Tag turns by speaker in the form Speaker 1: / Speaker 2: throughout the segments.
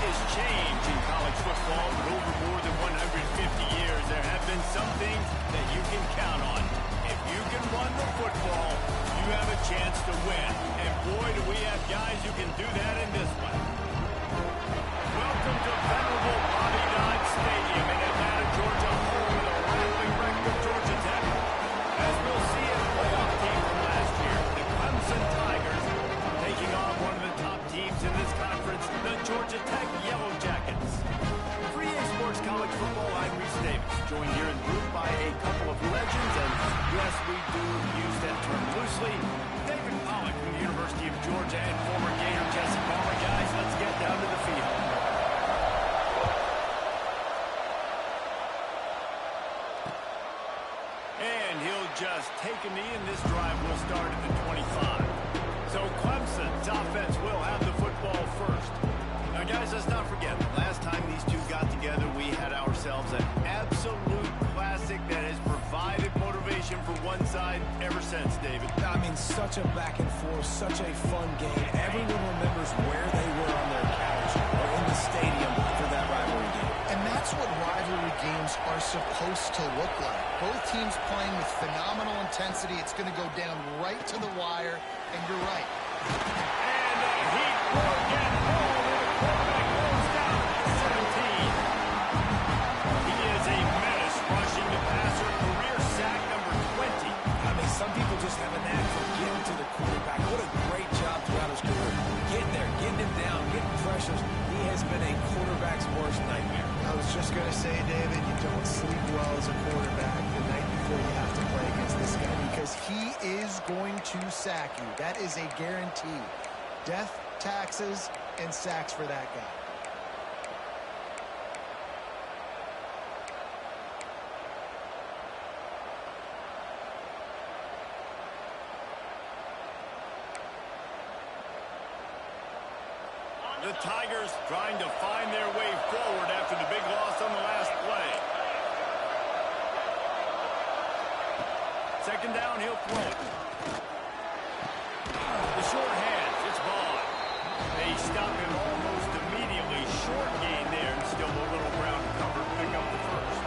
Speaker 1: biggest change in college football in over more than 150 years, there have been some things that you can count on. If you can run the football, you have a chance to win. And boy, do we have guys who can do that in this one. Welcome to venerable Bobby Dodd Stadium in Atlanta, Georgia, home of the rattling wreck of Georgia Tech. As we'll see a playoff team from last year, the Clemson Tigers taking on one of the top teams in this conference, the Georgia Tech Yellow Jackets. For EA Sports College Football, I'm Reese Davis, joined here in the booth by a couple of legends, and yes, we do use that term loosely. David Pollack from the University of Georgia and former Gator Jesse Palmer. Guys, let's get down to the field. And he'll just take a knee, and this drive will start at the 25. So Clemson's offense will have the football first. Now, guys, let's not forget, last time these two got together, we had ourselves an absolute classic that has provided motivation for one side ever since, David.
Speaker 2: I mean, such a back and forth, such a fun game. Everyone remembers where they were on their couch or in the stadium for that rivalry game.
Speaker 3: And that's what rivalry games are supposed to look like. Both teams playing with phenomenal intensity. It's going to go down right to the wire, and you're right.
Speaker 1: And a heat ball again. The quarterback goes down at 17. He is a menace rushing the passer. Career sack number 20.
Speaker 2: I mean, some people just have a knack for getting to the quarterback. What a great job throughout his career. Getting there, getting him down, getting pressures. He has been a quarterback's worst nightmare.
Speaker 3: I was just going to say, David, you don't sleep well as a quarterback the night before you have to play against this guy because he is going to sack you. That is a guarantee. Death, taxes, and sacks for that guy.
Speaker 1: The Tigers trying to find their way forward after the big loss on the last play. Second down, he'll throw it. The short hands, it's Vaughn. They stop him almost immediately. Short gain there, and still a little ground to cover to pick up the first.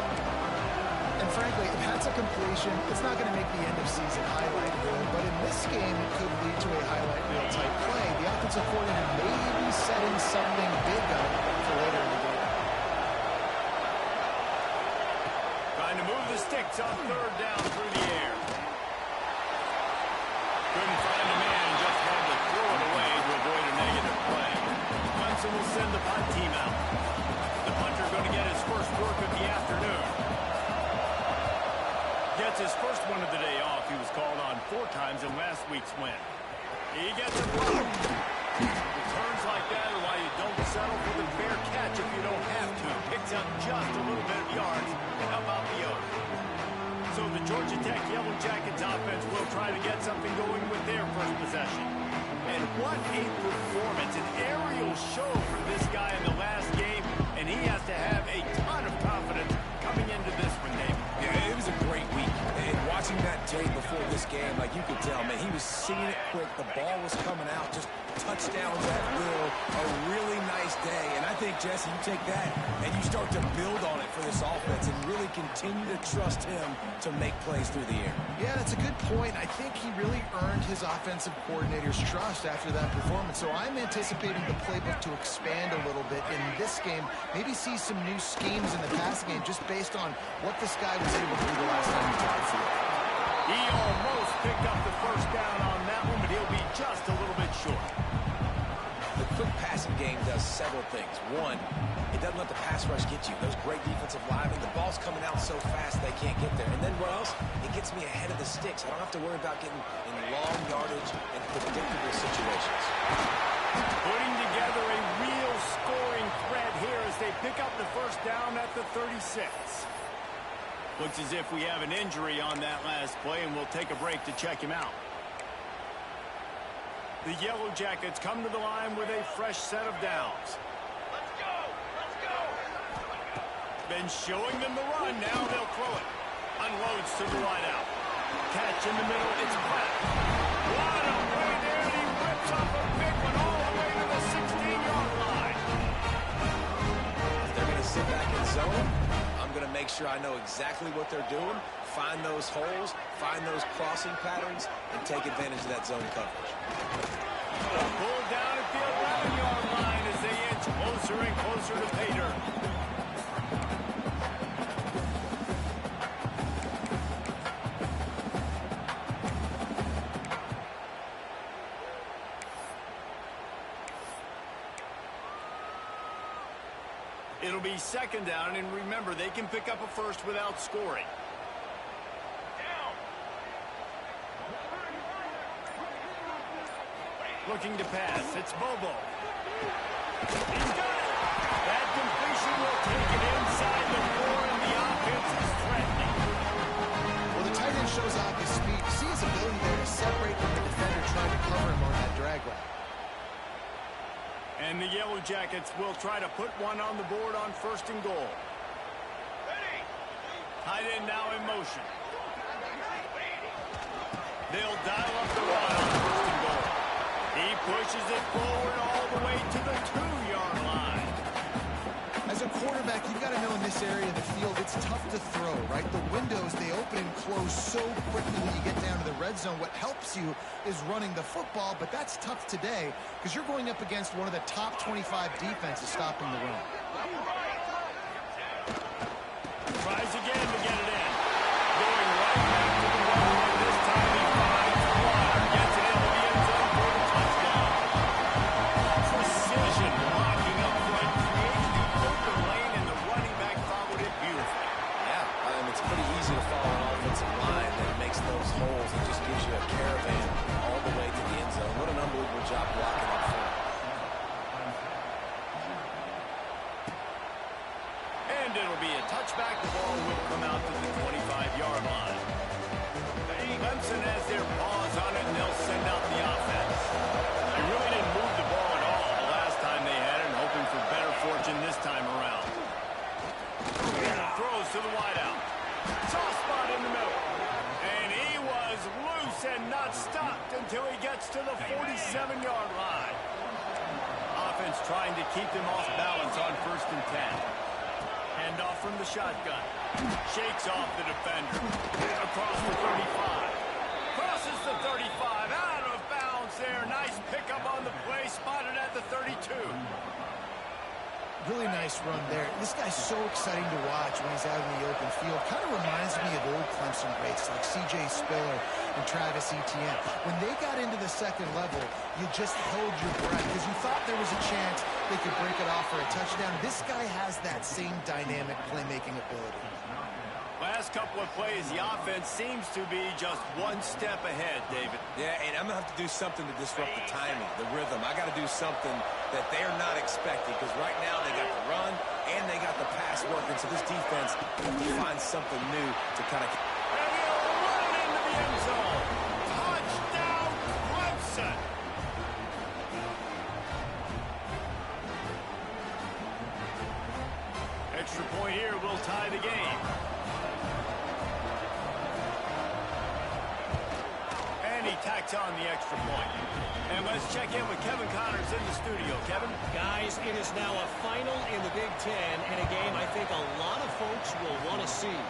Speaker 3: And frankly, if that's a completion, it's not going to make the end of season highlight reel, but in this game, it could lead to a highlight reel type play. The offensive coordinator may be setting something big up for later in the game.
Speaker 1: Trying to move the sticks on third down through the air. Couldn't find a man, just had to throw it away to avoid a negative play. Clemson will send the punt team out. The punter going to get his first work of the afternoon. Gets his first one of the day off. He was called on 4 times in last week's win. He gets a block. Returns like that are why you don't settle for the fair catch if you don't have to. Picks up just a little bit of yards. How about the other? So the Georgia Tech Yellow Jackets offense will try to get something going with their first possession. And what a performance. An aerial show for this guy in the last game. And he has to have a ton of confidence coming into this one, Dave.
Speaker 2: Yeah, it was a great week. And watching that tape before this game, like you could tell, man, he was seeing it quick. The ball was coming out, just touchdowns at will. A really nice day. And I think, Jesse, you take that and you start to build on it for this offense and really continue to trust him to make plays through the air.
Speaker 3: Yeah, that's a good point. I think he really earned his offensive coordinator's trust after that performance. So I'm anticipating the playbook to expand a little bit in this game. Maybe see some new schemes in the passing game just based on what this guy was able to do the last time he took the field.
Speaker 1: He almost picked up the first down on that one, but he'll be just a little bit short.
Speaker 2: The quick passing game does several things. One, it doesn't let the pass rush get you. Those great defensive linemen, the ball's coming out so fast they can't get there. And then what else? It gets me ahead of the sticks. I don't have to worry about getting in long yardage and predictable situations.
Speaker 1: Putting together a real scoring threat here as they pick up the first down at the 36. Looks as if we have an injury on that last play, and we'll take a break to check him out. The Yellow Jackets come to the line with a fresh set of downs.
Speaker 4: Let's go! Let's go!
Speaker 1: Been showing them the run. Now they'll throw it. Unloads to the wideout. Catch in the middle. It's Pratt. What a play there. He rips off a big one all the way to the 16-yard line.
Speaker 2: sure I know exactly what they're doing, find those holes, find those crossing patterns, and take advantage of that zone coverage.
Speaker 1: Pulled down at the 11-yard line as they inch closer and closer to pay dirt. It'll be second down, and remember, they can pick up a first without scoring. Looking to pass. It's Bobo. He's got it. That completion will take it inside the 4, and the offense is threatening.
Speaker 3: Well, the tight end shows off his speed. You see his ability there to separate from the defender trying to cover him on that drag route.
Speaker 1: And the Yellow Jackets will try to put one on the board on 1st and goal. Tight end now in motion. They'll dial up the run on 1st and goal. He pushes it forward all the way to the 2-yard line.
Speaker 3: As a quarterback, you've got to know in this area of the field, it's tough to throw, right? The windows, they open and close so quickly when you get down to the red zone. What helps you is running the football, but that's tough today because you're going up against one of the top 25 defenses stopping the run.
Speaker 1: Tries again to get it in. Going right back to the run, and this time he finds Water. Gets it into the end zone for the touchdown. Precision blocking up front, creating the open lane, and the running back followed it beautifully.
Speaker 2: Yeah, it's pretty easy to follow an offensive line that makes those holes. It just gives you a caravan all the way to the end zone. What an unbelievable job blocking up front.
Speaker 1: And it'll be a touchback. The ball will come out to the 25-yard line. Clemson has their paws on it, and they'll send out the offense. They really didn't move the ball at all the last time they had it, hoping for better fortune this time around. Throws to the wideout. Soft spot in the middle. And he was loose and not stopped until he gets to the 47-yard line. Offense trying to keep them off balance on 1st and 10. Handoff from the shotgun. Shakes off the defender. Across the 35. Crosses the 35. Out of bounds there. Nice pickup on the play. Spotted at the 32.
Speaker 3: Really nice run there. This guy's so exciting to watch when he's out in the open field. Kind of reminds me of old Clemson greats like C.J. Spiller and Travis Etienne. When they got into the second level, you just held your breath because you thought there was a chance they could break it off for a touchdown. This guy has that same dynamic playmaking ability.
Speaker 1: Last couple of plays, the offense seems to be just one step ahead, David.
Speaker 2: Yeah, and I'm going to have to do something to disrupt the timing, the rhythm. I got to do something that they're not expecting because right now they got the run and they got the pass working. So this defense has to find something new to kind of...
Speaker 1: And he'll run into the end zone. Touchdown, Clemson. Extra point here will tie the game. And he tacks on the extra point. And let's check in with Kevin Connors in the studio. Kevin?
Speaker 5: Guys, it is now a final in the Big Ten and a game I think a lot of folks will want to see.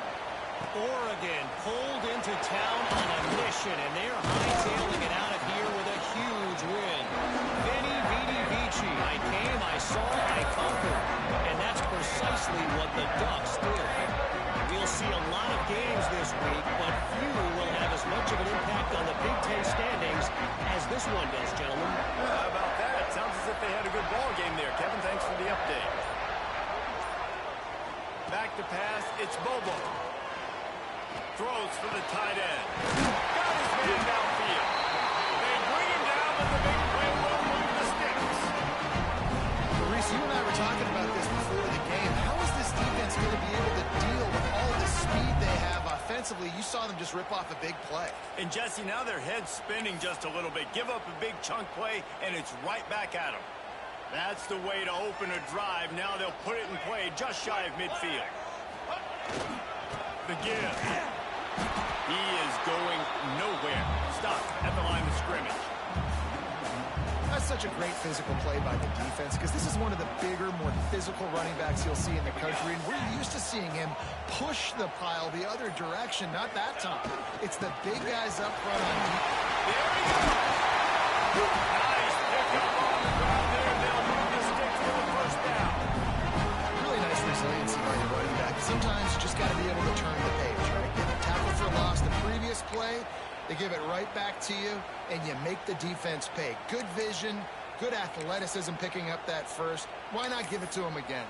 Speaker 5: Oregon pulled into town on a mission, and they're hightailing it out of here with a huge win. Vinny Vidi Vici. I came, I saw, I conquered. And that's precisely what the Ducks did. We'll see a lot of games this week, but few will have as much of an impact on the Big Ten standings as this one does, gentlemen.
Speaker 1: How about that? Sounds as if they had a good ball game there. Kevin, thanks for the update. Back to pass, it's Bobo. Throws for the tight end. Got his man downfield. They bring him down, but the big play will move the sticks.
Speaker 3: Reese, you and I were talking about this before the game. How is this defense going to be able to deal with all the speed they have offensively? You saw them just rip off a big play.
Speaker 1: And Jesse, now their head's spinning just a little bit. Give up a big chunk play, and it's right back at them. That's the way to open a drive. Now they'll put it in play just shy of midfield. The give. He is going nowhere. Stop at the line of scrimmage.
Speaker 3: That's such a great physical play by the defense because this is one of the bigger, more physical running backs you'll see in the country, and we're used to seeing him push the pile the other direction. Not that time. It's the big guys up front on deep.
Speaker 1: There we go. Nice pickup on the ground there. They'll move the sticks for the first down.
Speaker 3: Really nice resiliency by your running back. Sometimes you just got to be able to turn the page, right? Get a tackle for loss the previous play. They give it right back to you, and you make the defense pay. Good vision, good athleticism picking up that first. Why not give it to them again?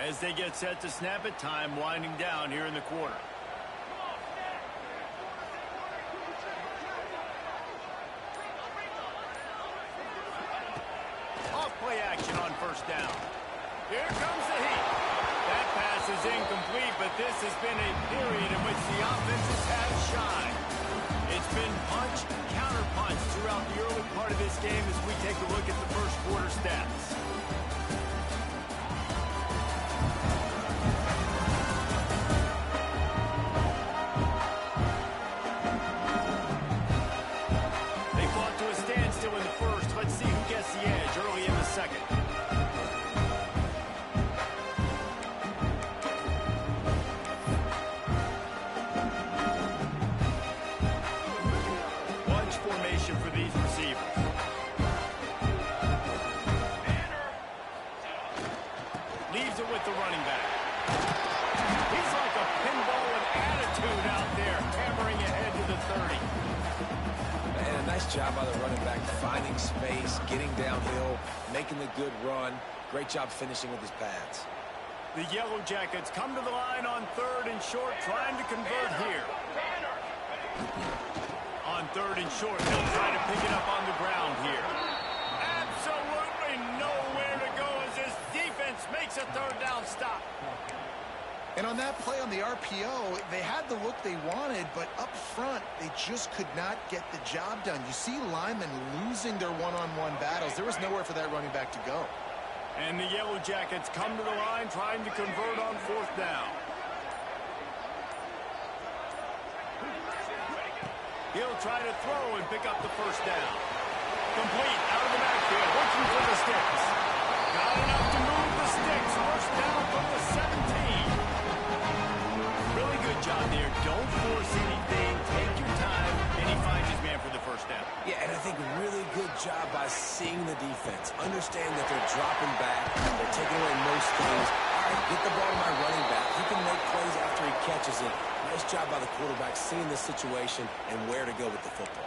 Speaker 1: As they get set to snap it, time winding down here in the quarter. Off-play action on first down. Here comes the heat. That pass is incomplete, but this has been a period in which the offenses have shined. It's been punch, counter-punch throughout the early part of this game as we take a look at the first quarter stats. They fought to a standstill in the first. Let's see who gets the edge early in the second. For these receivers. Leaves it with the running back. He's like a pinball with attitude out there, hammering ahead to the 30.
Speaker 2: And a nice job by the running back, finding space, getting downhill, making the good run. Great job finishing with his pads.
Speaker 1: The Yellow Jackets come to the line on 3rd and short, trying to convert here. On 3rd and short, they'll try to pick it up on the ground here. Absolutely nowhere to go as this defense makes a 3rd down stop.
Speaker 3: And on that play on the RPO, they had the look they wanted, but up front, they just could not get the job done. You see linemen losing their one-on-one battles. There was nowhere for that running back to go.
Speaker 1: And the Yellow Jackets come to the line trying to convert on 4th down. He'll try to throw and pick up the first down. Complete out of the backfield, looking for the sticks. Not enough to move the sticks. First down from the 17. Really good job there. Don't force anything. Take your time. And he finds his man for the first down.
Speaker 2: Yeah, and I think really good job by seeing the defense. Understand that they're dropping back. They're taking away most things. All right, get the ball to my running back. He can make plays after he catches it. Nice job by the quarterback seeing the situation and where to go with the football.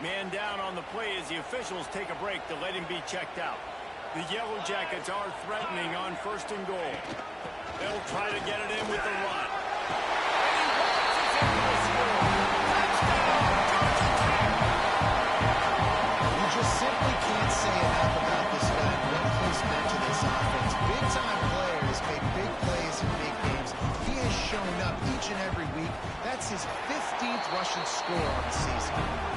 Speaker 1: Man down on the play as the officials take a break to let him be checked out. The Yellow Jackets are threatening on 1st and goal. They'll try to get it in with the run. And he launches into the score. Touchdown, Georgia Tech!
Speaker 3: You just simply can't say enough about this guy and what he's meant to this offense. Big-time players make big plays in big games. He has shown up each and every week. That's his 15th rushing score on the season.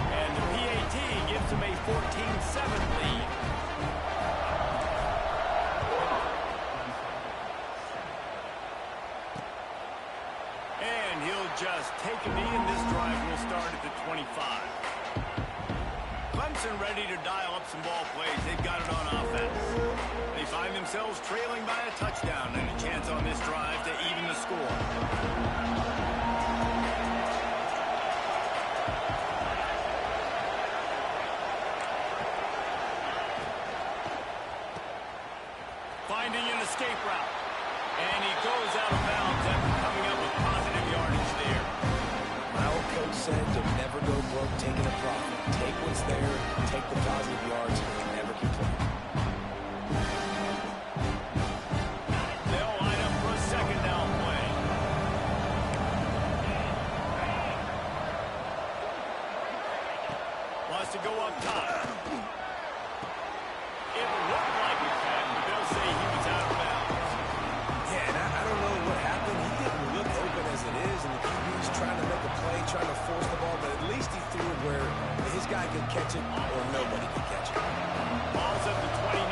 Speaker 1: And the PAT gives him a 14-7 lead. And he'll just take a knee, and this drive will start at the 25. Clemson ready to dial up some ball plays. They've got it on offense. They find themselves trailing by a touchdown and a chance on this drive to even the score. Finding an escape route. And he goes out of bounds after coming up with positive yardage there.
Speaker 2: My old coach said to never go broke taking a profit. Take what's there, take the positive yards, and never complain.
Speaker 1: They'll line up for a 2nd down play. Wants to go up top. It looked like it had, but they'll say he was out of bounds.
Speaker 2: Yeah, and I don't know what happened. He didn't look open as it is, and the QB's trying to make a play, trying to force the ball, but at least he threw it where his guy could catch it or nobody could catch it.
Speaker 1: Ball's up to 29.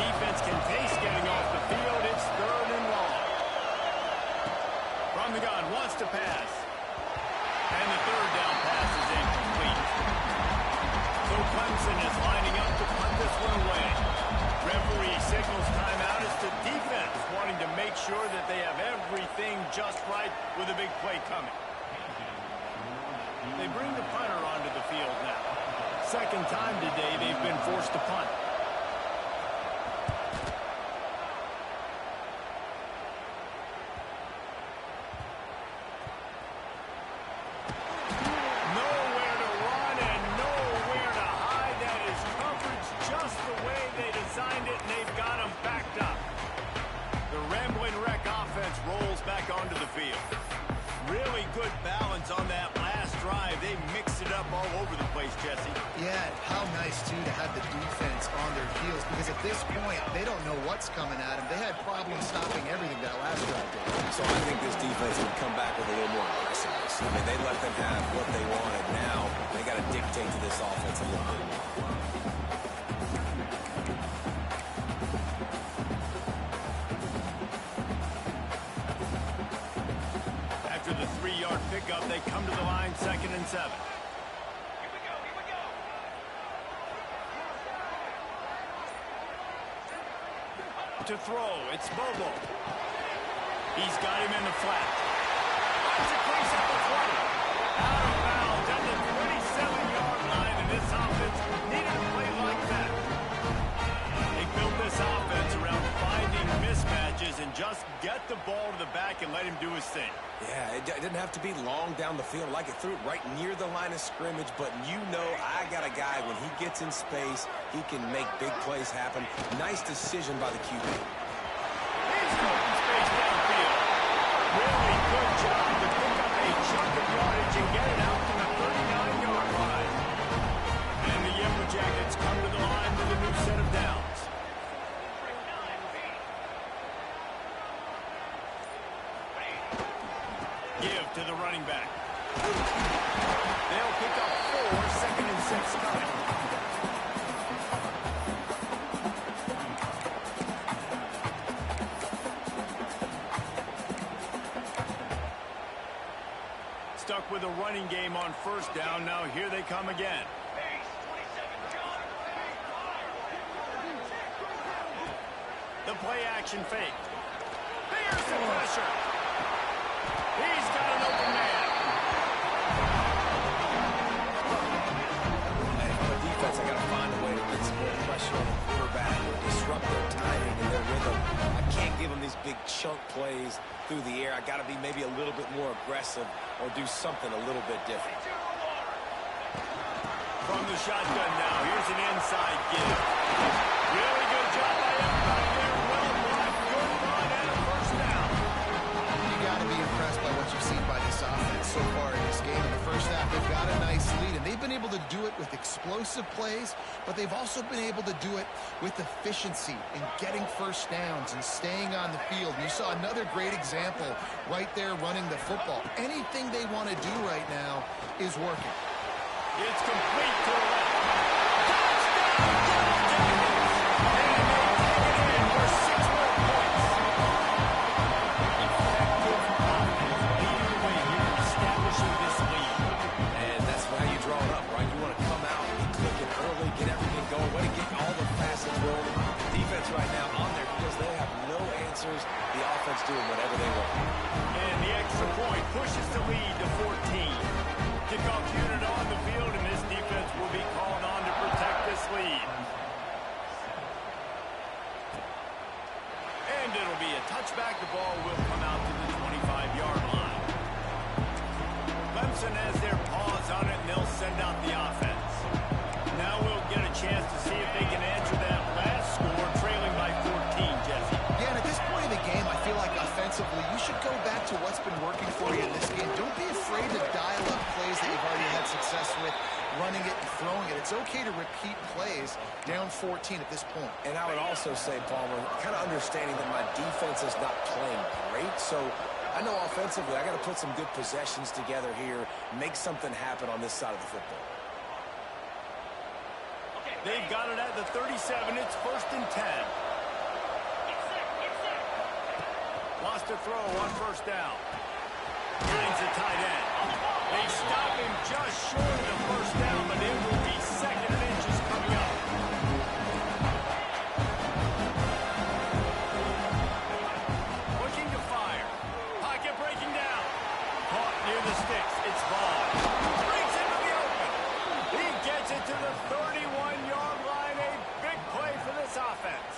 Speaker 1: Defense can taste getting off the field. It's 3rd and long. From the gun, wants to pass. And the 3rd down pass is incomplete. So Clemson is lining up to punt this one away. Referee signals timeout as the defense wanting to make sure that they have everything just right with a big play coming. They bring the punter onto the field now. Second time today they've been forced to punt. Nowhere to run and nowhere to hide. That is coverage just the way they designed it, and they've got them backed up. The Rambling Wreck offense rolls back onto the field. Really good balance on that last drive. They mixed it up all over the place, Jesse.
Speaker 3: Yeah, how nice, too, to have the defense on their heels, because at this point, they don't know what's coming at them. They had problems stopping everything that last drive did.
Speaker 2: So I think this defense would come back with a little more aggressiveness. I mean, they let them have what they wanted. Now they got to dictate to this offense a little bit.
Speaker 1: After the 3-yard pickup, they come to the line, 2nd and 7.
Speaker 4: Here we go, here we go.
Speaker 1: To throw, it's Bobo. He's got him in the flat. Finds a place at the 20. Out of bounds at the 27-yard line, and this offense needed a play like that. They built this offense around finding mismatches and just get the ball to the back and let him do his thing.
Speaker 2: Yeah, it didn't have to be long down the field. Like it threw it right near the line of scrimmage, but you know I got a guy, when he gets in space, he can make big plays happen. Nice decision by the QB.
Speaker 1: He's open space downfield. Really good job to pick up a chunk of yardage and get it out to the 39-yard line. And the Yellow Jackets come to the line with a new set of downs. Give to the running back. They'll pick up 4, 2nd and 6 coming. Stuck with a running game on 1st down. Now here they come again. The play action fake. There's the pressure. He's got an open man.
Speaker 2: Hey, on the defense, I got to find a way to get some more pressure on the quarterback or disrupt their timing and their rhythm. I can't give them these big chunk plays through the air. I got to be maybe a little bit more aggressive or do something a little bit different.
Speaker 1: From the shotgun now, here's an inside give. Really good job by everybody there. Well blocked, good run, and a 1st down.
Speaker 3: You got to be impressed by what you've seen by this offense so far in this game. In the first half, they've got a nice lead, and they've been able to do it with explosive plays, but they've also been able to do it with efficiency in getting 1st downs and staying on the field. You saw another great example right there running the football. Anything they want to do right now is working.
Speaker 1: It's complete to the left. Touchdown, Yellow Jackets! And they take it in for 6 more points. Effective offense leading the way here, establishing this lead.
Speaker 2: And that's how you draw it up, right? You want to come out, be clicking early, get everything going, way to get all the facets rolling. Defense right now on their heels, they have no answers. The offense doing whatever they want.
Speaker 1: And the extra point pushes the lead to 14. Kickoff unit on the field, and this defense will be called on to protect this lead. And it'll be a touchback. The ball will come out to the 25-yard line. Clemson has their paws on it, and they'll send out the offense. Now we'll get a chance to see if they can answer that last score, trailing by 14, Jesse.
Speaker 3: Yeah, and at this point in the game, I feel like offensively, you should go back to what's been working for you in this game. Don't be afraid to dial up plays that you've already had success with, running it and throwing it. It's okay to repeat plays down 14 at this point.
Speaker 2: And I would also say, Palmer, kind of understanding that my defense is not playing great, so I know offensively I got to put some good possessions together here, make something happen on this side of the football.
Speaker 1: They've got it at the 37. It's 1st and 10. Lost a throw on 1st down. Finds a tight end. They stop him just short of the 1st down, but it will be 2nd and inches gets it to the 31-yard line. A big play for this offense.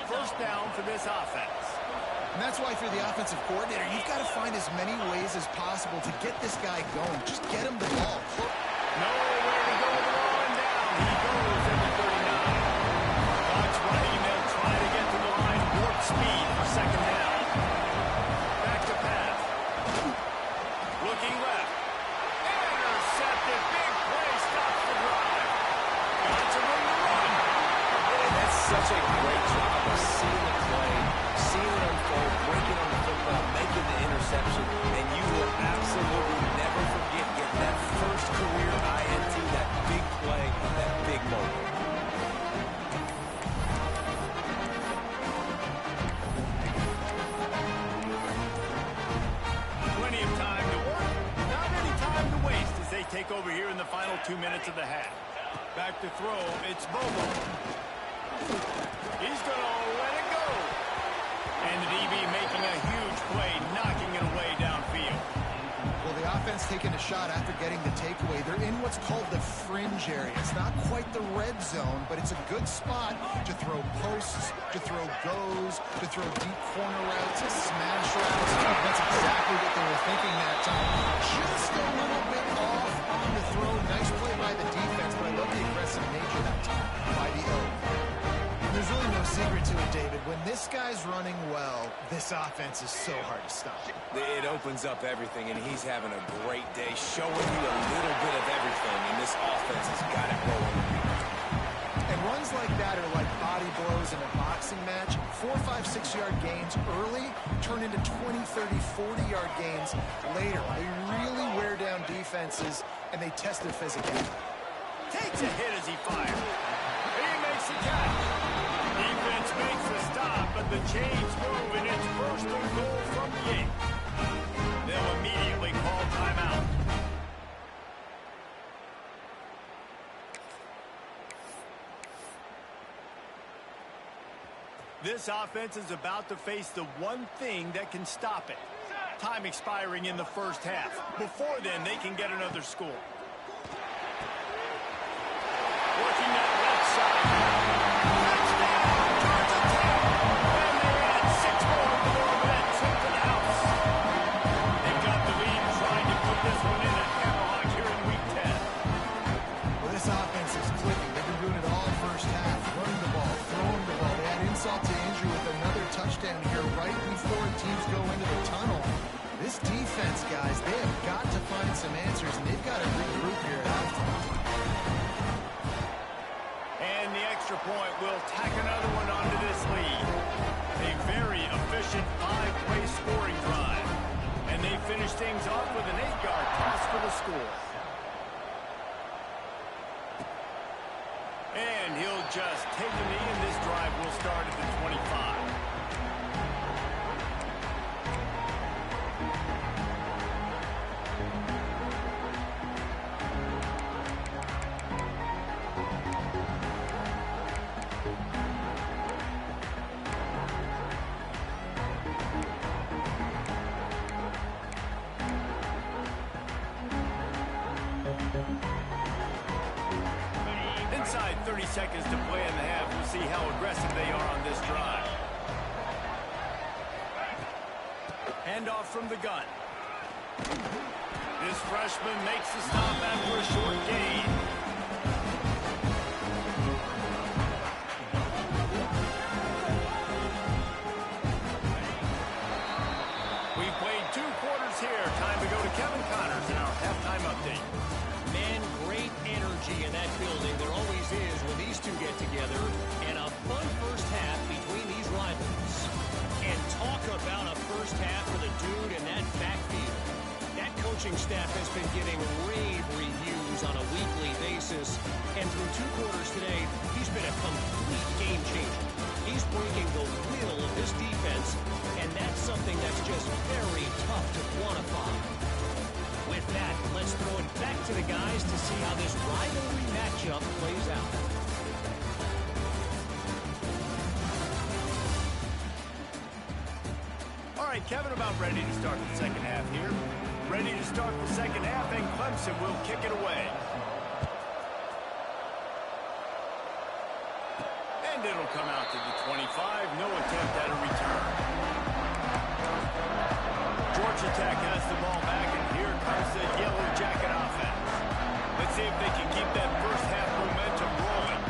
Speaker 1: First down for this offense.
Speaker 3: And that's why, if you're the offensive coordinator, you've got to find as many ways as possible to get this guy going. Just get him the ball.
Speaker 1: Nowhere to go with the rolling down. He goes at the 39. Clock's running, and they'll try to get to the line. Warp speed for second down. Back to pass. Looking left. Intercepted. Big play. Stops the drive. Got some room to run.
Speaker 2: And that's such a great job of seeing the play, seeing it unfold, breaking on the football, making the interception, and you will absolutely never forget getting that first career INT, that big play, that big moment.
Speaker 1: Plenty of time to work. Not any time to waste as they take over here in the final 2 minutes of the half. Back to throw. It's Bobo. He's going to let it go. And the DB making a huge play, knocking it away downfield.
Speaker 3: Well, the offense taking a shot after getting the takeaway. They're in what's called the fringe area. It's not quite the red zone, but it's a good spot to throw posts, to throw goes, to throw deep corner routes, smash routes. That's exactly what they were thinking that time. Just a little bit off on the throw. Nice play by the defense, but I love the aggressive nature that time by the O. There's really no secret to it, David. When this guy's running well, this offense is so hard to stop.
Speaker 2: It opens up everything, and he's having a great day, showing you a little bit of everything, and this offense has got it rolling.
Speaker 3: And runs like that are like body blows in a boxing match. 4, 5, 6-yard gains early turn into 20, 30, 40-yard gains later. They really wear down defenses, and they test their physicality.
Speaker 1: Takes a hit as he fires. He makes the catch. Defense makes the stop, but the chains move, and it's first and goal from the 8. They'll immediately call timeout. This offense is about to face the one thing that can stop it. Time expiring in the first half. Before then, they can get another score. Working that left side. Touchdown, Georgia Tech. And they add 6 more to the that trip to the house. They've got the lead, trying to put this one in at Hammerlock here in Week 10.
Speaker 3: Well, this offense is clicking. They've been doing it all first half. Running the ball, throwing the ball. They had insult to injury with another touchdown here right before teams go into the tunnel. This defense, guys, they have got to find some answers, and they've got to regroup here at halftime.
Speaker 1: And the extra point will tack another one onto this lead. A very efficient 5-play scoring drive. And they finish things off with an 8-yard toss for the score. And he'll just take a knee, and this drive will start at the 25. Inside 30 seconds to play in the half. We'll see how aggressive they are on this drive. Handoff from the gun. This freshman makes the stop after a short gain. We've played 2 quarters here. Time to go to Kevin Connors in our halftime update.
Speaker 5: Man, great energy in that building. There always is when these two get together. And a fun first half between these rivals. And talk about a first half for the dude in that backfield. That coaching staff has been giving rave reviews on a weekly basis. And through 2 quarters today, he's been a complete game changer. He's breaking the will of this defense. And that's something that's just very tough to quantify. With that, let's throw it back to the guys to see how this rivalry matchup plays out.
Speaker 1: All right, Kevin, about ready to start the second half here. Ready to start the second half, and Clemson will kick it away. And it'll come out to the 25. No attempt at a return. Georgia Tech has the ball back, and here comes the Yellow Jacket offense. Let's see if they can keep that first half momentum rolling.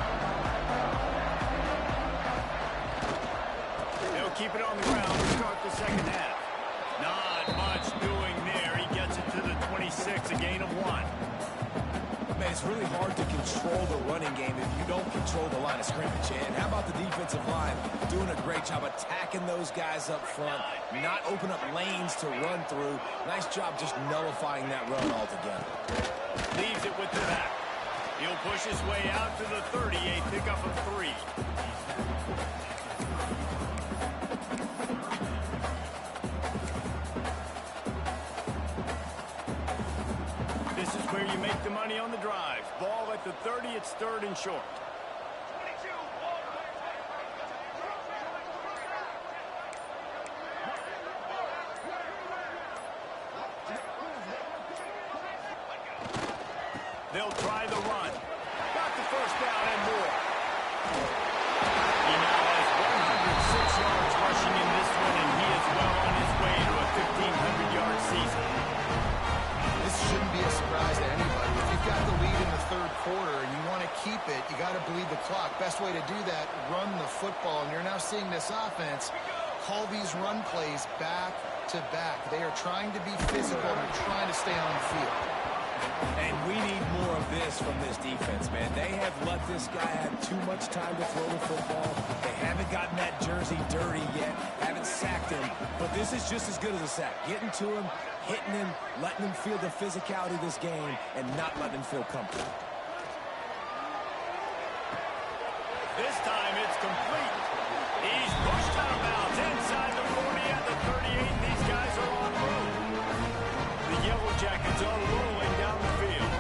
Speaker 1: They'll keep it on the ground to start the second half. Not much doing there. He gets it to the 26, a gain of 1.
Speaker 2: Man, it's really hard to control the running game if you don't control the line of scrimmage. And how about the defensive line doing a great job attacking those guys up front, not open up lanes to run through. Nice job just nullifying that run altogether.
Speaker 1: Leaves it with the back. He'll push his way out to the 38, pick up a 3. This is where you make the money on the drives. Ball at the 30, it's 3rd and short.
Speaker 4: 22,
Speaker 1: They'll try the run. Got the first down and more. He now has 106 yards rushing in this one, and he is well on his way to a 1,500-yard season.
Speaker 3: This shouldn't be a surprise to anybody. If you've got the lead in the 3rd quarter and you want to keep it, you got to bleed the clock. Best way to do that, run the football. And you're now seeing this offense call these run plays back to back. They are trying to be physical and they're trying to stay on the field.
Speaker 2: And we need more of this from this defense, man. They have let this guy have too much time to throw the football. They haven't gotten that jersey dirty yet, haven't sacked him. But this is just as good as a sack. Getting to him, hitting him, letting him feel the physicality of this game, and not letting him feel comfortable.
Speaker 1: This time it's complete. He's pushed out of bounds inside the 40 at the 38. These guys are on road. The Yellow Jackets are rolling down the field.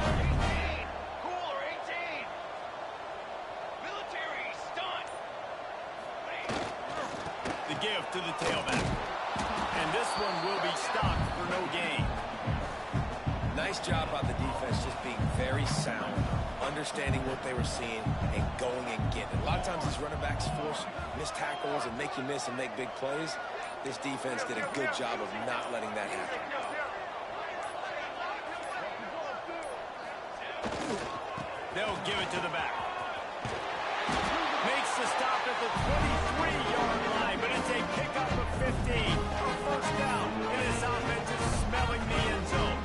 Speaker 4: 18. Cooler, 18. Military, stunt.
Speaker 1: The give to the tailback. And this one will be stopped for no gain.
Speaker 2: Nice job by the defense just being very sound, understanding what they were seeing, and going and getting it. A lot of times these running backs force missed tackles and make you miss and make big plays. This defense did a good job of not letting that happen.
Speaker 1: They'll give it to the back. Makes the stop at the 23-yard line, but it's a pickup of 15. A first down, and this offense is smelling the end zone.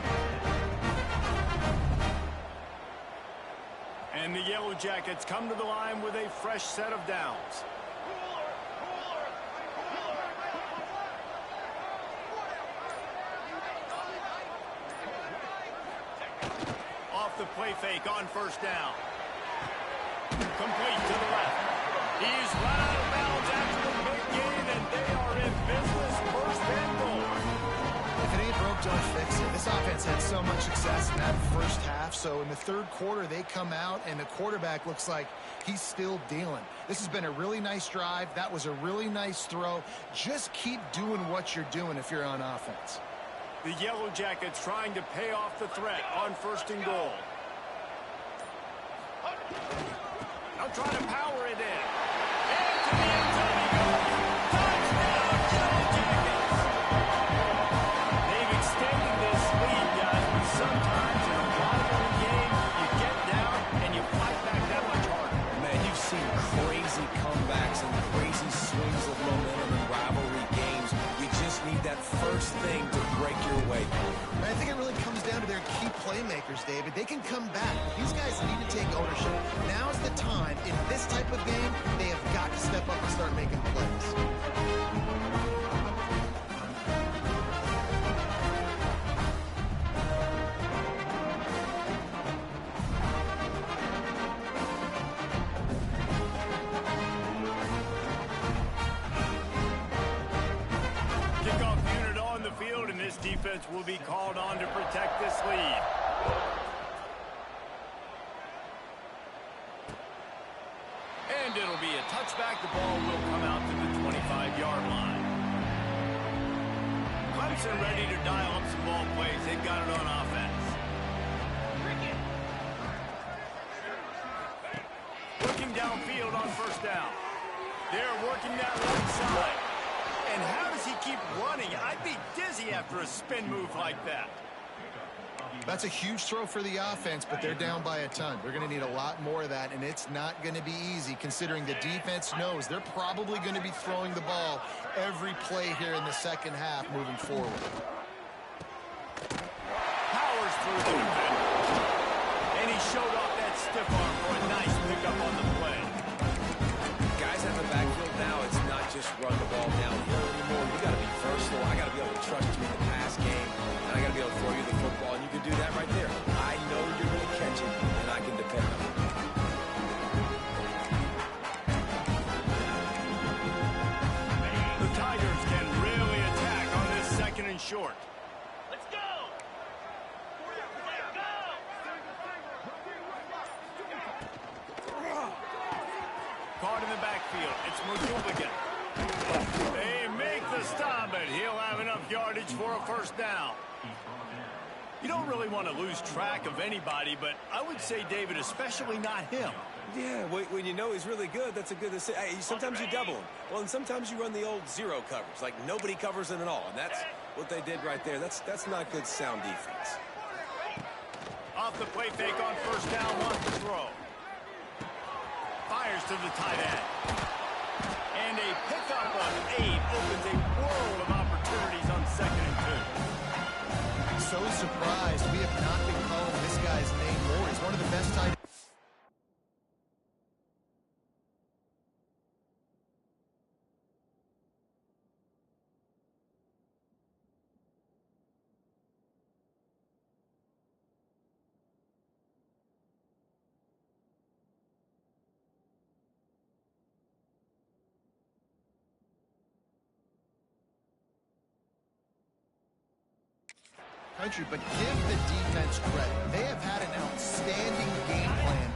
Speaker 1: And the Yellow Jackets come to the line with a fresh set of downs. Off the play fake on first down. Complete to the left. He's run out of bounds after the big gain, and they are in business. First and goal.
Speaker 3: If it ain't broke, don't fix it. This offense had so much success in that first half, so in the 3rd quarter, they come out, and the quarterback looks like he's still dealing. This has been a really nice drive. That was a really nice throw. Just keep doing what you're doing if you're on offense.
Speaker 1: The Yellow Jackets trying to pay off the threat on first and goal. They'll try to power it in. And to the end zone he goes. Touchdown, Yellow Jackets! They've extended this lead, guys, but sometimes in a rivalry game, you get down and you fight back that much harder.
Speaker 2: Man, you've seen crazy comebacks and crazy swings of momentum in rivalry games. You just need that first thing to break your way.
Speaker 3: I think it really comes down to their key playmakers, David. They can come back. These guys need to take ownership. Now's the time. In this type of game, they have got to step up and start making plays.
Speaker 1: Kickoff unit on the field, and this defense will be called on to protect this lead. And it'll be a touchback. The ball will come out to the 25-yard line. Clemson ready to dial up some ball plays. They've got it on offense. Looking downfield on first down. They're working that left side. And how does he keep running? I'd be dizzy after a spin move like that.
Speaker 3: That's a huge throw for the offense, but they're down by a ton. They're going to need a lot more of that, and it's not going to be easy considering the defense knows they're probably going to be throwing the ball every play here in the second half moving forward.
Speaker 1: Powers through the defender. And he showed off that stiff arm for a nice pickup on the play.
Speaker 2: Guys in the backfield now, it's not just run the ball downhill anymore. You got to be versatile. I got to be able to trust you in the pass game, and I got to be able to throw you the football, and you can do that right there. I know you're going to catch it, and I can depend on it.
Speaker 1: The Tigers can really attack on this second and short.
Speaker 4: Let's go! Let's go!
Speaker 1: Caught in the backfield. It's Moduligan. They make the stop, but he'll have enough yardage for a first down. You don't really want to lose track of anybody, but I would say, David, especially not him.
Speaker 2: Yeah, when you know he's really good, that's a good decision. Hey, sometimes you double him. Well, and sometimes you run the old zero coverage, like nobody covers him at all, and that's what they did right there. That's not good sound defense.
Speaker 1: Off the play fake on first down, wants to throw. Fires to the tight end. And a pickup of 8 opens a world of opportunities on second and 2.
Speaker 3: So surprised we have not been calling this guy's name more. He's one of the best tight ends. Country, but give the defense credit. They have had an outstanding game plan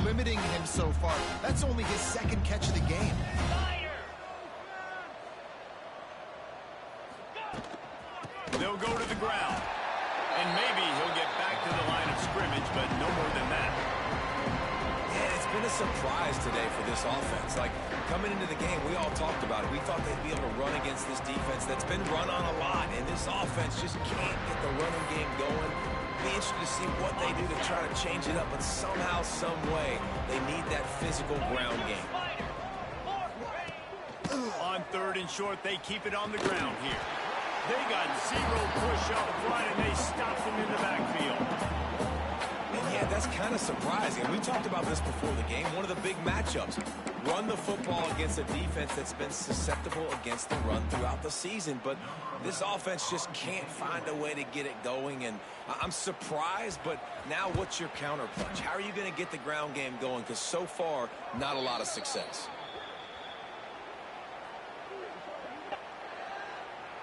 Speaker 3: limiting him so far. That's only his second catch of the game.
Speaker 1: They'll go to the ground. And maybe he'll get back to the line of scrimmage, but no more than that.
Speaker 2: Yeah, it's been a surprise today for this offense. Like, coming into the game, we all talked about it. We thought they'd be able to run against this defense that's been run on a lot, and this offense just can't get the running game going. Be interested to see what they do to try to change it up, but somehow, some way, they need that physical ground game.
Speaker 1: On third and short, they keep it on the ground here. They got zero push up front, and they stopped him in the backfield.
Speaker 2: And yeah, that's kind of surprising. We talked about this before the game. One of the big matchups. Run the football against a defense that's been susceptible against the run throughout the season. But this offense just can't find a way to get it going. And I'm surprised, but now what's your counterpunch? How are you going to get the ground game going? Because so far, not a lot of success.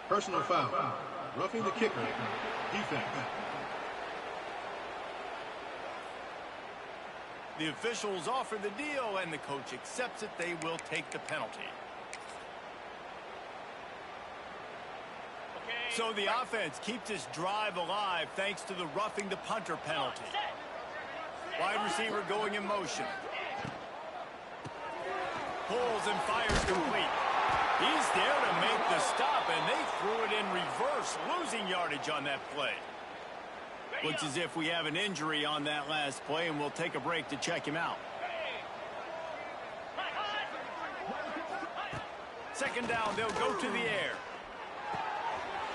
Speaker 6: Personal foul. Roughing the kicker. Defense.
Speaker 1: The officials offer the deal, and the coach accepts it. They will take the penalty. So the offense keeps this drive alive thanks to the roughing the punter penalty. Wide receiver going in motion. Pulls and fires complete. He's there to make the stop, and they threw it in reverse, losing yardage on that play. Looks as if we have an injury on that last play, and we'll take a break to check him out. Second down, they'll go to the air.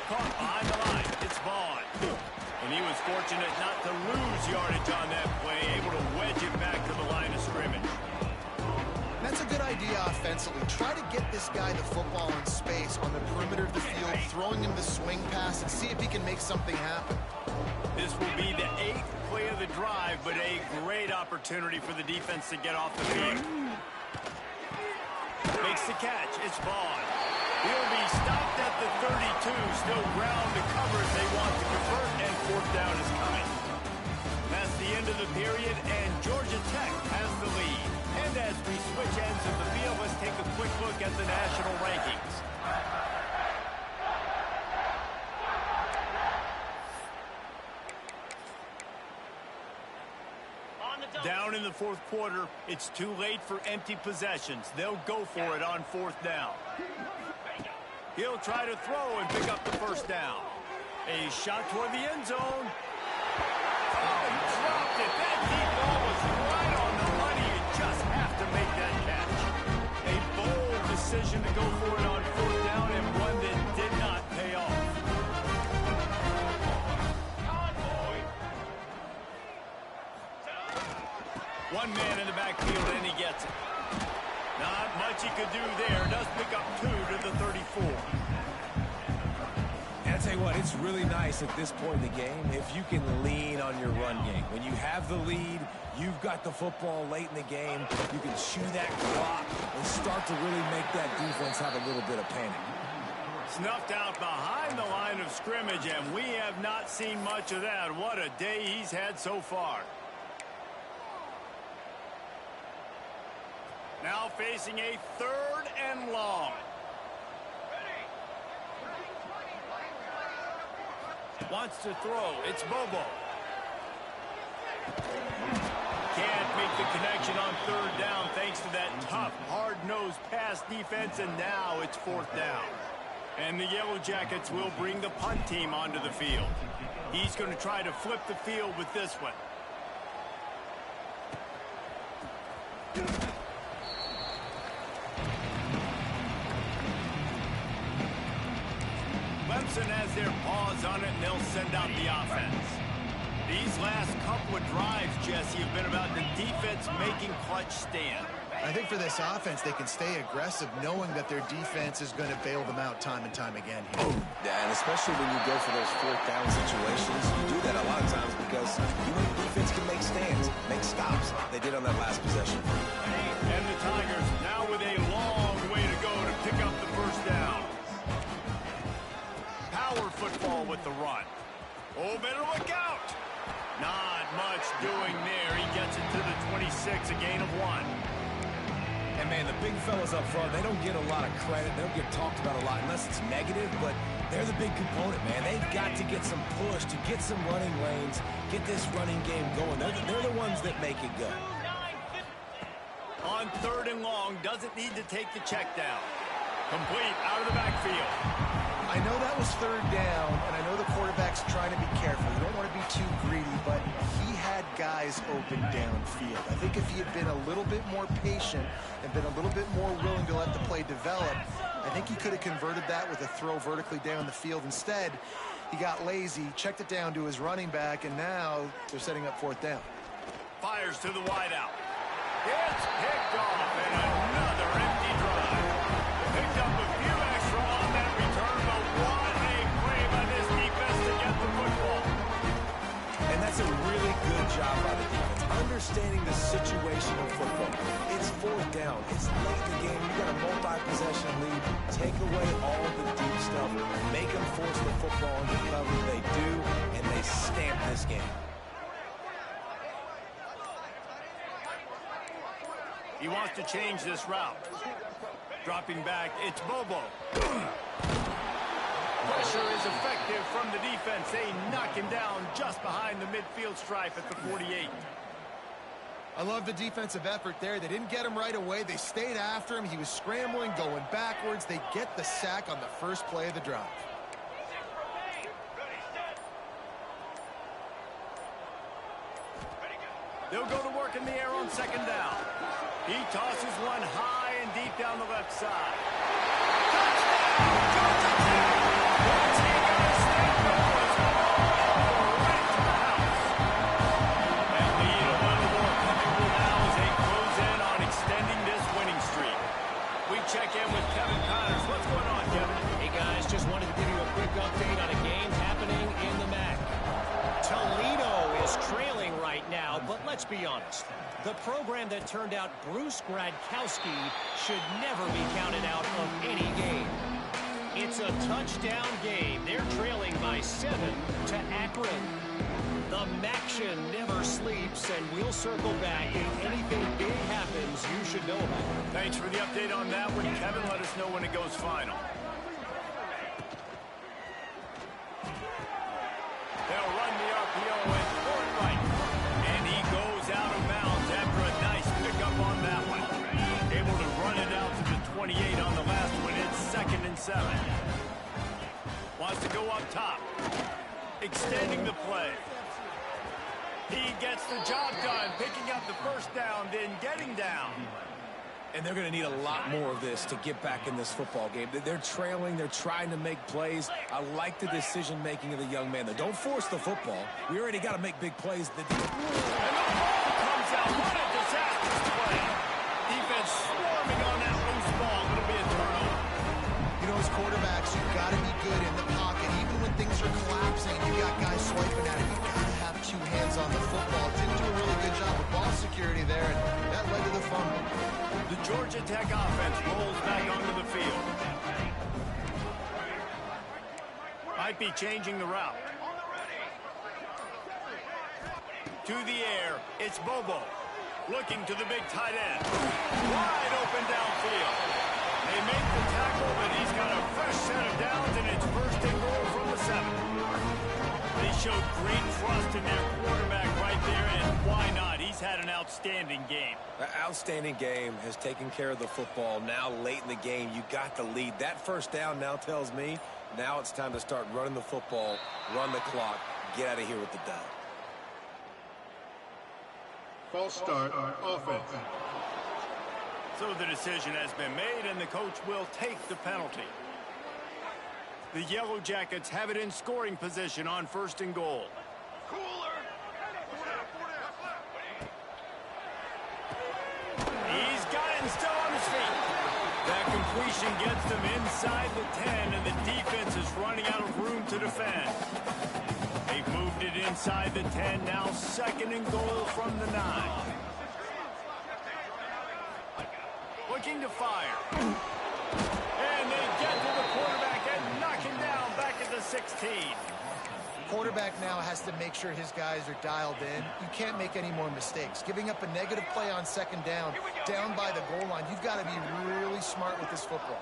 Speaker 1: Caught behind the line. It's Vaughn. And he was fortunate not to lose yardage on that play, able to wedge it back to the line of scrimmage.
Speaker 3: That's a good idea offensively. Try to get this guy the football in space on the perimeter of the field, throwing him the swing pass, and see if he can make something happen.
Speaker 1: This will be the 8th play of the drive, but a great opportunity for the defense to get off the field. Makes the catch. It's Vaughn. He'll be stopped at the 32. Still ground to cover as they want to convert, and fourth down is coming. That's the end of the period, and Georgia Tech has the lead. And as we switch ends of the field, let's take a quick look at the national rankings.
Speaker 4: On the
Speaker 1: Down in the fourth quarter, it's too late for empty possessions. They'll go for it on fourth down. He'll try to throw and pick up the first down. A shot toward the end zone. Oh, he dropped it. That deep ball was right on the money. You just have to make that catch. A bold decision to go for it on fourth down, and one that did not pay off. One man in the backfield, and he gets it. Not much he could do there. Does pick up 2 to the 34.
Speaker 2: And I'll tell you what, it's really nice at this point in the game if you can lean on your run game. When you have the lead, you've got the football late in the game, you can chew that clock and start to really make that defense have a little bit of panic.
Speaker 1: Snuffed out behind the line of scrimmage, and we have not seen much of that. What a day he's had so far. Now facing a 3rd and long. Wants to throw. It's Bobo. Can't make the connection on 3rd down thanks to that tough, hard-nosed pass defense, and now it's 4th down. And the Yellow Jackets will bring the punt team onto the field. He's going to try to flip the field with this one. Clemson has their paws on it, and they'll send out the offense. These last couple of drives, Jesse, have been about the defense making clutch stand.
Speaker 3: I think for this offense, they can stay aggressive knowing that their defense is going to bail them out time and time again here.
Speaker 2: Yeah, and especially when you go for those 4th down situations, you do that a lot of times because you know the defense can make stands, make stops. They did on that last possession.
Speaker 1: And the Tigers now with a long way to go to pick up the first down. Power football with the run. Oh, better look out. Not much doing there. He gets it to the 26, a gain of 1.
Speaker 2: And, man, the big fellas up front, they don't get a lot of credit. They don't get talked about a lot unless it's negative, but they're the big component, man. They've got to get some push, to get some running lanes, get this running game going. They're the ones that make it go.
Speaker 1: On 3rd and long, doesn't need to take the check down. Complete out of the backfield.
Speaker 3: I know that was 3rd down, and I know the quarterback's trying to be careful. You don't want to be too greedy, but he had guys open downfield. I think if he had been a little bit more patient and been a little bit more willing to let the play develop, I think he could have converted that with a throw vertically down the field. Instead, he got lazy, checked it down to his running back, and now they're setting up 4th down.
Speaker 1: Fires to the wideout. It's picked off, and another empty drive. Picked up a few extra on that return, but what a play by this defense to get the football.
Speaker 2: And that's a really good job by the defense, understanding the situation of football. It's 4th down. It's late in the game. You got a multi-possession lead. Take away all the deep stuff. Make them force the football into cover. They do, and they stamp this game.
Speaker 1: He wants to change this route. Dropping back, it's Bobo. Pressure is effective from the defense. They knock him down just behind the midfield stripe at the 48.
Speaker 3: I love the defensive effort there. They didn't get him right away. They stayed after him. He was scrambling, going backwards. They get the sack on the first play of the drive.
Speaker 1: They'll go to work in the air on 2nd down. He tosses one high and deep down the left side. What's he gonna stand for? It's right to the house. And lead a little more comfortable now as they close in on extending this winning streak. We check in with Kevin Connors. What's going on, Kevin?
Speaker 5: Hey, guys, just wanted to give you a quick update on a game happening in the MAC. Toledo is trailing right now, but let's be honest. The program that turned out Bruce Gradkowski should never be counted out of any game. It's a touchdown game. They're trailing by 7 to Akron. The Maction never sleeps, and we'll circle back. If anything big happens, you should know about it.
Speaker 1: Thanks for the update on that one, Kevin. Let us know when it goes final. They'll run the RPO and throw it right. And he goes out of bounds. up top. Extending the play. He gets the job done, picking up the first down, then getting down.
Speaker 2: And they're going to need a lot more of this to get back in this football game. They're trailing. They're trying to make plays. I like the decision-making of the young man. Don't force the football. We already got to make big plays.
Speaker 1: And the ball comes out. What a disastrous play. Defense swarming on that loose ball. It'll be a turnover.
Speaker 3: You know, as quarterbacks, you've got to be good in the pocket. Even when things are collapsing, you've got guys swiping at it. You've got to have two hands on the football. Didn't do a really good job with ball security there, and that led to the fumble.
Speaker 1: The Georgia Tech offense rolls back onto the field. Might be changing the route. To the air, it's Bobo. Looking to the big tight end. Wide open downfield. They make the tackle, but he's got a fresh set of downs, and it's first and goal from the 7. They showed great trust in their quarterback right there, and why not? He's had an outstanding game.
Speaker 2: An outstanding game, has taken care of the football. Now, late in the game, you got the lead. That first down now tells me now it's time to start running the football, run the clock, get out of here with the dub.
Speaker 6: False start on offense.
Speaker 1: So the decision has been made, and the coach will take the penalty. The Yellow Jackets have it in scoring position on first and goal. He's got it and still on his feet. That completion gets them inside the 10, and the defense is running out of room to defend. They've moved it inside the 10, now second and goal from the 9. Looking to fire. And they get to the quarterback and knock him down back at the 16.
Speaker 3: Quarterback now has to make sure his guys are dialed in. You can't make any more mistakes. Giving up a negative play on second down by the goal line, you've got to be really smart with this football.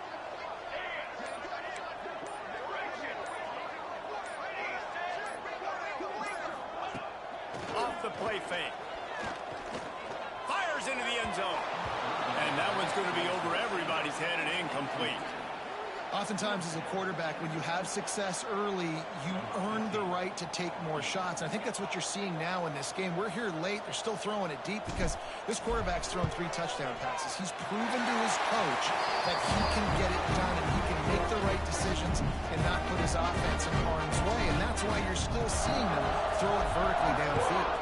Speaker 1: Off the play fake. Fires into the end zone. And that one's going to be over everybody's head and incomplete.
Speaker 3: Oftentimes as a quarterback, when you have success early, you earn the right to take more shots. And I think that's what you're seeing now in this game. We're here late. They're still throwing it deep because this quarterback's thrown 3 touchdown passes. He's proven to his coach that he can get it done and he can make the right decisions and not put his offense in harm's way. And that's why you're still seeing them throw it vertically downfield.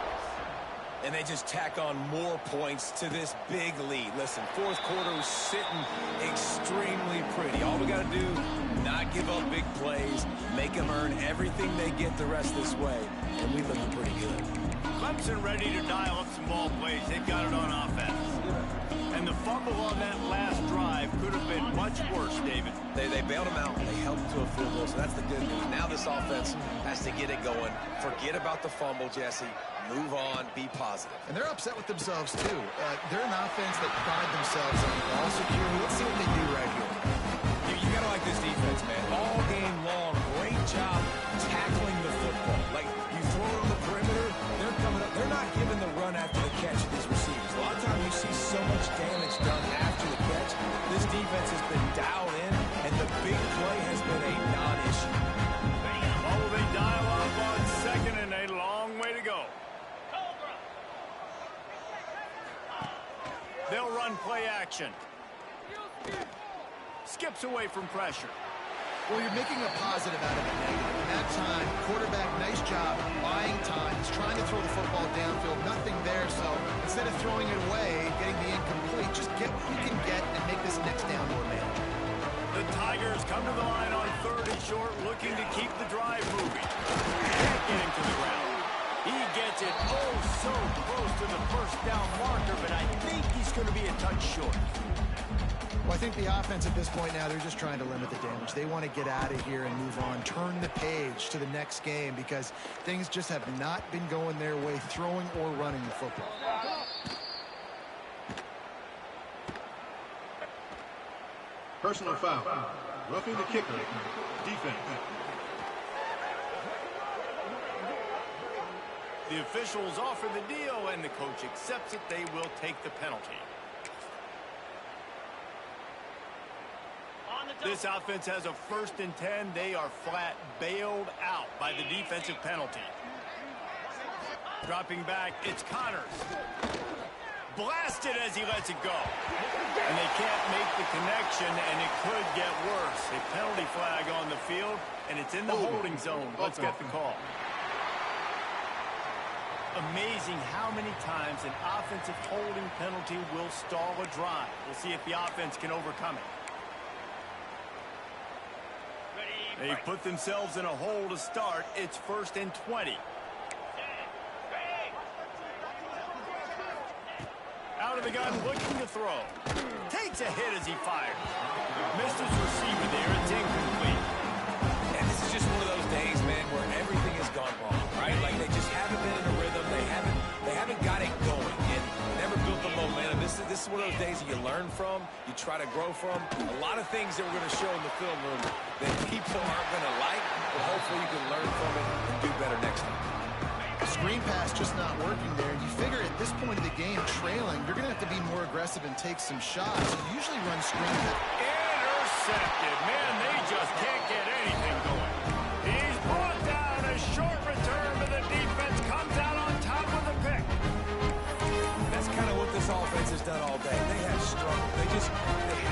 Speaker 2: And they just tack on more points to this big lead. Listen, fourth quarter was sitting extremely pretty. All we got to do, not give up big plays, make them earn everything they get the rest of this way, and we looking pretty good.
Speaker 1: Clemson ready to dial up some ball plays. They've got it on offense. And the fumble on that last drive could have been much worse, David.
Speaker 2: They bailed him out. They held him to a field goal, so that's the good news. Now this offense has to get it going. Forget about the fumble, Jesse. Move on, be positive.
Speaker 3: And they're upset with themselves, too. They're an offense that pride themselves on ball security. Let's see what they do right here.
Speaker 2: You got to like this defense, man. All game long, great job tackling the football. Like, you throw it on the perimeter, they're coming up. They're not giving the run after the catch to these receivers. A lot of times you see so much damage done after the catch. This defense has been dialed in, and the big play has been a non-issue.
Speaker 1: Oh, they dial up on second, and a long way to go. They'll run play action. Skips away from pressure.
Speaker 3: Well, you're making a positive out of a negative. In that time, quarterback, nice job, buying time. He's trying to throw the football downfield. Nothing there, so instead of throwing it away, getting the incomplete, just get what you can get and make this next down more manageable.
Speaker 1: The Tigers come to the line on 3rd and short, looking to keep the drive moving. Can't get him to the ground. He gets it oh so close to the first down marker, but I think he's going to be a touch short.
Speaker 3: Well, I think the offense at this point now, they're just trying to limit the damage. They want to get out of here and move on, turn the page to the next game because things just have not been going their way, throwing or running the football.
Speaker 6: Personal foul. Roughing the kicker. Defense.
Speaker 1: The officials offer the deal, and the coach accepts it. They will take the penalty.
Speaker 4: On the
Speaker 1: This offense has a 1st and 10. They are flat bailed out by the defensive penalty. Dropping back, it's Connors. Blasted as he lets it go. And they can't make the connection, and it could get worse. A penalty flag on the field, and it's in the holding zone. Let's get the call. Amazing how many times an offensive holding penalty will stall a drive. We'll see if the offense can overcome it. They put themselves in a hole to start. It's 1st and 20. Out of the gun, looking to throw. Takes a hit as he fires. Missed his receiver there. It's incomplete.
Speaker 2: And this is just one of those days, man, where everything has gone wrong, right? Like they just haven't been in a rhythm. They haven't got it going and never built the momentum. This is one of those days that you learn from, you try to grow from. A lot of things that we're going to show in the film room that people aren't going to like, but hopefully you can learn from it and do better next time.
Speaker 3: Screen pass just not working there. You figure at this point of the game, trailing, you're going to have to be more aggressive and take some shots. You usually run screen pass.
Speaker 1: Intercepted. Man, they just can't get anything going. He's brought down. A short return, but the defense comes out on top with a pick.
Speaker 2: That's kind of what this offense has done all day. They have struggled. They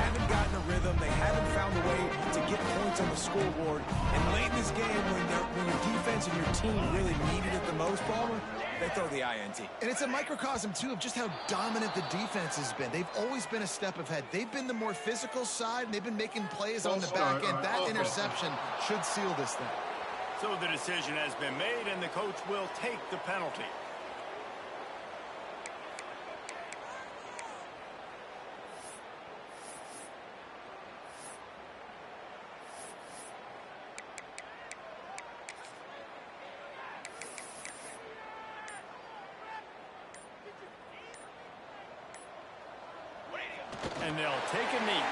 Speaker 2: haven't gotten a rhythm. They haven't found a way to get points on the scoreboard. And late in this game, when your defense and your team really needed it the most, Palmer, they throw the INT.
Speaker 3: And it's a microcosm, too, of just how dominant the defense has been. They've always been a step ahead. They've been the more physical side, and they've been making plays on the back end. That interception should seal this thing.
Speaker 1: So the decision has been made, and the coach will take the penalty. And they'll take a knee.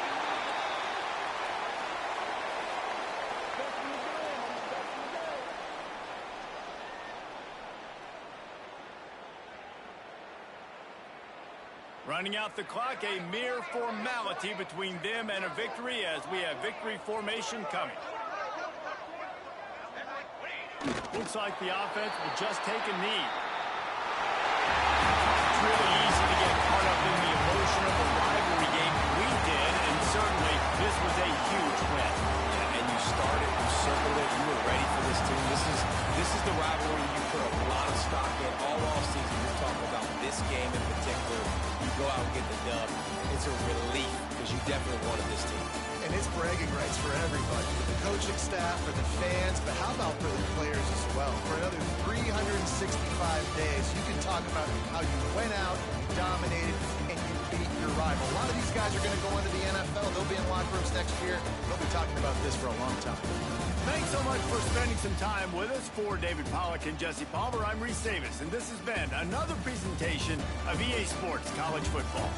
Speaker 1: Running out the clock, a mere formality between them and a victory as we have victory formation coming. Looks like the offense will just take a knee. It's really easy to get caught up in the emotion of a rivalry game. We did, and certainly this was a huge win.
Speaker 2: Yeah, and you started, you circled it, you were ready for this team. This is the rivalry you put a lot of stock in all offseason. You're talking about this game in particular. You go out and get the dub. It's a relief because you definitely wanted this team.
Speaker 3: And it's bragging rights for everybody, for the coaching staff, for the fans, but how about for the players as well? For another 365 days, you can talk about how you went out, you dominated, and you beat your rival. A lot of these guys are going to go into the NFL. They'll be in locker rooms next year. They'll be talking about this for a long time.
Speaker 1: Thanks so much for spending some time with us. For David Pollack and Jesse Palmer, I'm Reese Davis, and this has been another presentation of EA Sports College Football.